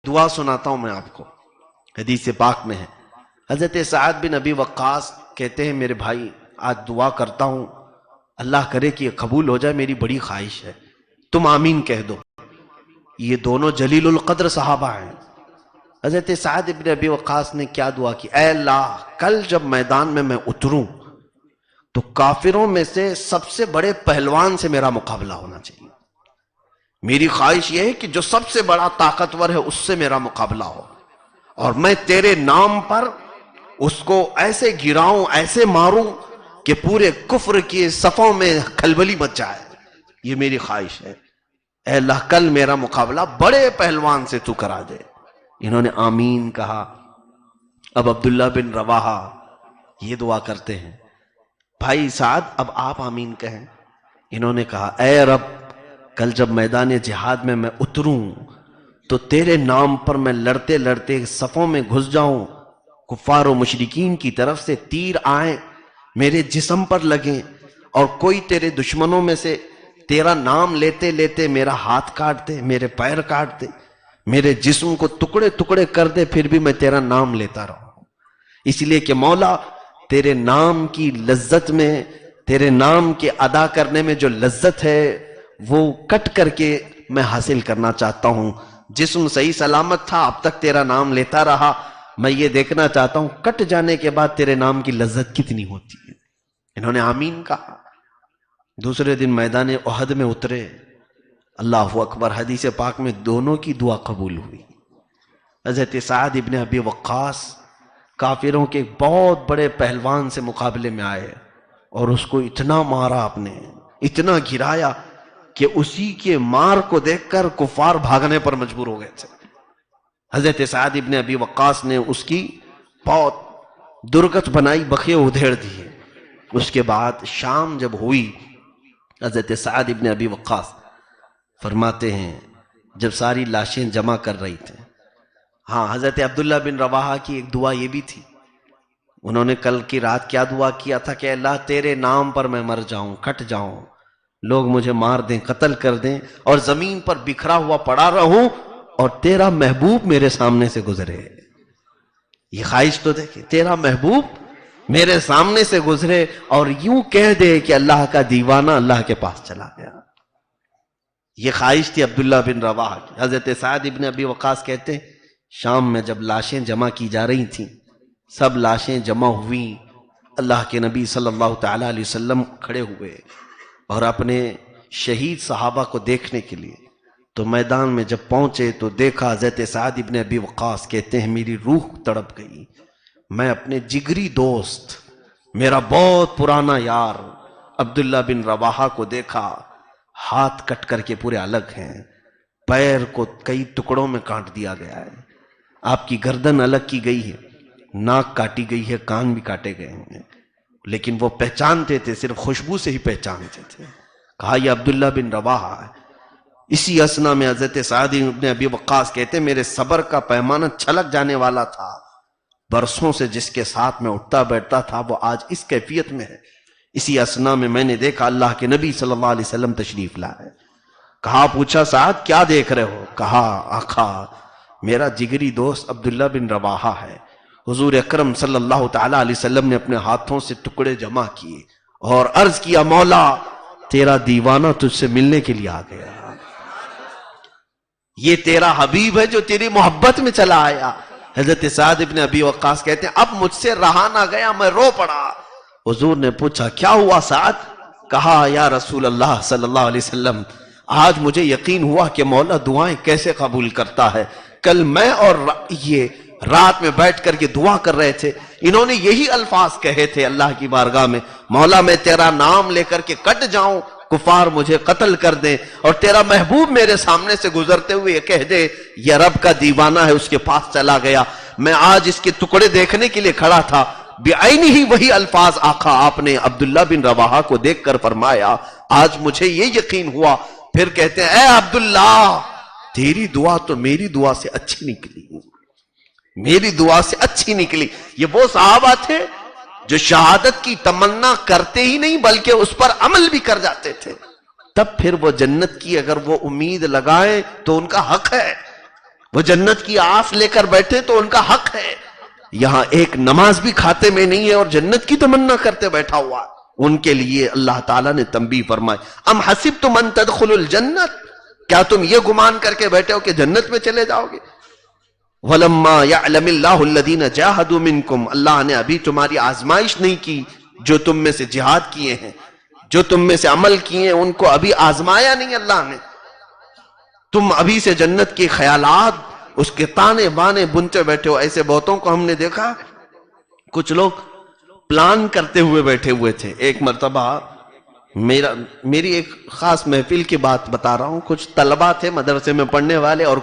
دعا سناتا ہوں میں آپ کو، حدیث پاک میں ہے۔ حضرت سعد بن ابی وقاص کہتے ہیں میرے بھائی آج دعا کرتا ہوں، اللہ کرے کہ یہ قبول ہو جائے، میری بڑی خواہش ہے، تم آمین کہہ دو۔ یہ دونوں جلیل القدر صحابہ ہیں۔ حضرت سعد بن ابی وقاص نے کیا دعا کی؟ اے اللہ کل جب میدان میں اتروں تو کافروں میں سے سب سے بڑے پہلوان سے میرا مقابلہ ہونا چاہیے۔ میری خواہش یہ ہے کہ جو سب سے بڑا طاقتور ہے اس سے میرا مقابلہ ہو، اور میں تیرے نام پر اس کو ایسے گراؤں، ایسے ماروں کہ پورے کفر کی صفوں میں کھلبلی مچ جائے۔ یہ میری خواہش ہے، اے اللہ کل میرا مقابلہ بڑے پہلوان سے تو کرا دے۔ انہوں نے آمین کہا۔ اب عبداللہ بن رواحہ یہ دعا کرتے ہیں، بھائی سعد اب آپ آمین کہیں۔ انہوں نے کہا اے رب کل جب میدان جہاد میں اتروں تو تیرے نام پر میں لڑتے لڑتے صفوں میں گھس جاؤں، کفار و مشرکین کی طرف سے تیر آئیں، میرے جسم پر لگیں، اور کوئی تیرے دشمنوں میں سے تیرا نام لیتے لیتے میرا ہاتھ کاٹ دے، میرے پیر کاٹ دے، میرے جسم کو ٹکڑے ٹکڑے کر دے، پھر بھی میں تیرا نام لیتا رہوں۔ اس لیے کہ مولا تیرے نام کی لذت میں، تیرے نام کے ادا کرنے میں جو لذت ہے وہ کٹ کر کے میں حاصل کرنا چاہتا ہوں۔ جسم صحیح سلامت تھا، اب تک تیرا نام لیتا رہا، میں یہ دیکھنا چاہتا ہوں کٹ جانے کے بعد تیرے نام کی لذت کتنی ہوتی ہے۔ انہوں نے آمین کہا۔ دوسرے دن میدان احد میں اترے، اللہ اکبر، حدیث پاک میں دونوں کی دعا قبول ہوئی۔ حضرت سعد ابن ابی وقاص کافروں کے بہت بڑے پہلوان سے مقابلے میں آئے، اور اس کو اتنا مارا آپ نے، اتنا گرایا کہ اسی کے مار کو دیکھ کر کفار بھاگنے پر مجبور ہو گئے تھے۔ حضرت سعد ابن ابی وقاص نے اس کی بہت درگت بنائی، بخے ادھیڑ دیے۔ اس کے بعد شام جب ہوئی، حضرت سعد ابن ابی وقاص فرماتے ہیں جب ساری لاشیں جمع کر رہی تھے، ہاں حضرت عبداللہ بن رواحہ کی ایک دعا یہ بھی تھی، انہوں نے کل کی رات کیا دعا کیا تھا کہ اللہ تیرے نام پر میں مر جاؤں، کٹ جاؤں، لوگ مجھے مار دیں، قتل کر دیں، اور زمین پر بکھرا ہوا پڑا رہوں، اور تیرا محبوب میرے سامنے سے گزرے۔ یہ خواہش تو دیکھیں، تیرا محبوب میرے سامنے سے گزرے اور یوں کہہ دے کہ اللہ کا دیوانہ اللہ کے پاس چلا گیا۔ یہ خواہش تھی عبداللہ بن رواحہ کی۔ حضرت سعد ابن ابی وقاص کہتے ہیں شام میں جب لاشیں جمع کی جا رہی تھیں، سب لاشیں جمع ہوئیں، اللہ کے نبی صلی اللہ تعالیٰ علیہ وسلم کھڑے ہوئے اور اپنے شہید صحابہ کو دیکھنے کے لیے، تو میدان میں جب پہنچے تو دیکھا حضرت سعد ابن ابی وقاص کہتے ہیں میری روح تڑپ گئی، میں اپنے جگری دوست، میرا بہت پرانا یار عبداللہ بن رواحہ کو دیکھا، ہاتھ کٹ کر کے پورے الگ ہیں، پیر کو کئی ٹکڑوں میں کاٹ دیا گیا ہے، آپ کی گردن الگ کی گئی ہے، ناک کاٹی گئی ہے، کان بھی کاٹے گئے ہیں، لیکن وہ پہچانتے تھے، صرف خوشبو سے ہی پہچانتے تھے۔ کہا یہ عبداللہ بن رواحہ ہے۔ اسی اثنا میں حضرت سعد بن ابی وقاص کہتے میرے صبر کا پیمانہ چھلک جانے والا تھا، برسوں سے جس کے ساتھ میں اٹھتا بیٹھتا تھا وہ آج اس کیفیت میں ہے۔ اسی اثنا میں نے دیکھا اللہ کے نبی صلی اللہ علیہ وسلم تشریف لائے۔ کہا پوچھا سعد کیا دیکھ رہے ہو؟ کہا آقا میرا جگری دوست عبداللہ بن رواحہ ہے، حضور اکرم صلی اللہ تعالیٰ علیہ وسلم نے اپنے ہاتھوں سے ٹکڑے جمع کیے اور عرض کیا مولا تیرا دیوانہ تجھ سے ملنے کے لیے آ گیا، یہ تیرا حبیب ہے جو تیری محبت میں چلا آیا۔ حضرت سعد ابن ابی وقاص کہتے ہیں اب مجھ سے رہا نہ گیا، میں رو پڑا۔ حضور نے پوچھا کیا ہوا سعد؟ کہا یا رسول اللہ صلی اللہ علیہ وسلم آج مجھے یقین ہوا کہ مولا دعائیں کیسے قبول کرتا ہے۔ کل میں اور یہ رات میں بیٹھ کر کے دعا کر رہے تھے، انہوں نے یہی الفاظ کہے تھے اللہ کی بارگاہ میں، مولا میں تیرا نام لے کر کے کٹ جاؤں، کفار مجھے قتل کر دیں، اور تیرا محبوب میرے سامنے سے گزرتے ہوئے یہ کہہ دے یہ رب کا دیوانہ ہے، اس کے پاس چلا گیا۔ میں آج اس کے ٹکڑے دیکھنے کے لیے کھڑا تھا، بعینی ہی وہی الفاظ آقا آپ نے عبداللہ بن رواحہ کو دیکھ کر فرمایا، آج مجھے یہ یقین ہوا۔ پھر کہتے ہیں اے عبداللہ تیری دعا تو میری دعا سے اچھی نکلی، میری دعا سے اچھی نکلی۔ یہ وہ صحابہ تھے جو شہادت کی تمنا کرتے ہی نہیں بلکہ اس پر عمل بھی کر جاتے تھے، تب پھر وہ جنت کی اگر وہ امید لگائیں تو ان کا حق ہے، وہ جنت کی آس لے کر بیٹھے تو ان کا حق ہے. یہاں ایک نماز بھی کھاتے میں نہیں ہے اور جنت کی تمنا کرتے بیٹھا ہوا. ان کے لیے اللہ تعالیٰ نے تنبیہ فرمائی. ام حسبتم ان تدخلوا الجنت، کیا تم یہ گمان کر کے بیٹھے ہو کہ جنت میں چلے جاؤ گے؟ وَلَمَّا يَعْلَمِ اللَّهُ الَّذِينَ جَاهَدُوا مِنْكُمْ، اللہ نے ابھی تمہاری آزمائش نہیں کی جو تم میں سے جہاد کیے ہیں، جو تم میں سے عمل کیے ہیں ان کو ابھی آزمایا نہیں اللہ نے. تم ابھی سے جنت کے خیالات اس کے تانے بانے بنتے بیٹھے ہو. ایسے بہتوں کو ہم نے دیکھا، کچھ لوگ پلان کرتے ہوئے بیٹھے ہوئے تھے. ایک مرتبہ میری ایک خاص محفل کی بات بتا رہا ہوں. کچھ طلبہ تھے مدرسے میں پڑھنے والے اور